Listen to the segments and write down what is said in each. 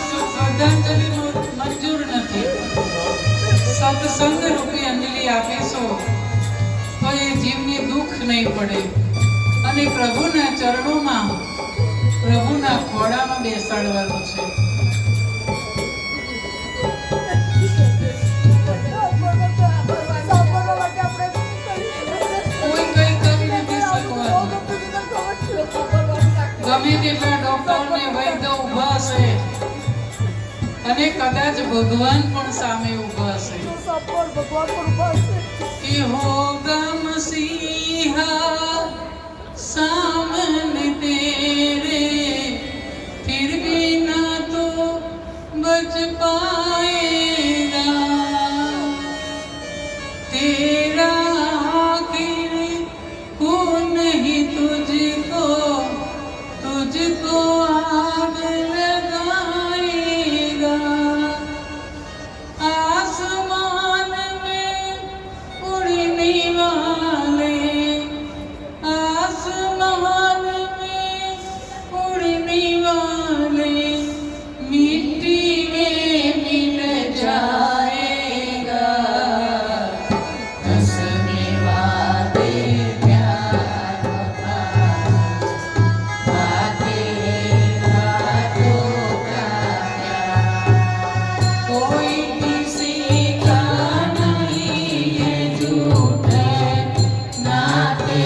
શ્રદ્ધાંજલિ મંજૂર નથી. સત્સંગ રૂપી અંજલિ આપીશો તો એ જીવને દુઃખ નહીં પડે અને પ્રભુના ચરણોમાં પ્રભુના ખોળામાં બેસાડવાનું છે. કોઈ કઈ કરી નથી શકવાનું. ગમે તેટલા ડોક્ટરને વૈદ્ય ઊભા છે અને કદાચ ભગવાન પણ સામે ઊભા છે કે હોગા મસીહા सामने तेरे फिर भी ना तो बच पाएगा तेरा आखिर को नहीं तुझको आग लगाएगा आसमान में उड़ने वाले आसमान में उड़ने वाले मिट्टी में मिल जाएगा हंसने वाले प्यार बातें बातों का प्यार कोई किसी का नहीं है झूठ है नाते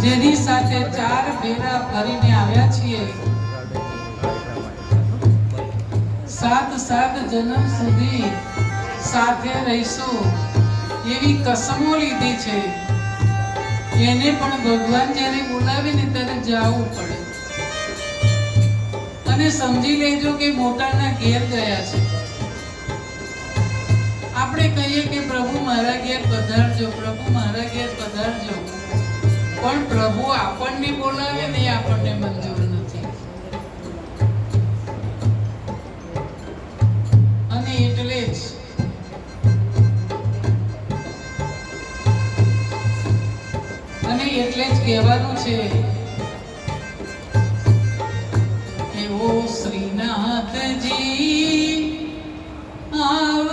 જેની સાથે ચાર ફેરા ફરીને આવ્યા છીએ, 7 જન્મ સુધી સાથે રહીશું એવી કસમો લીધી છે. એને પણ ભગવાન જ્યારે બોલાવે ને ત્યારે જવું પડે અને સમજી લેજો કે મોટાના ઘેર ગયા છે. આપણે કહીએ કે પ્રભુ મારા ઘેર પધારજો, પ્રભુ મારા ઘેર પધારજો, પણ પ્રભુ આપણને બોલાવે ને આપણને મંજૂર નથી. અને એટલે જ કહેવાનું છે કે ઓ શ્રીનાથજી આવ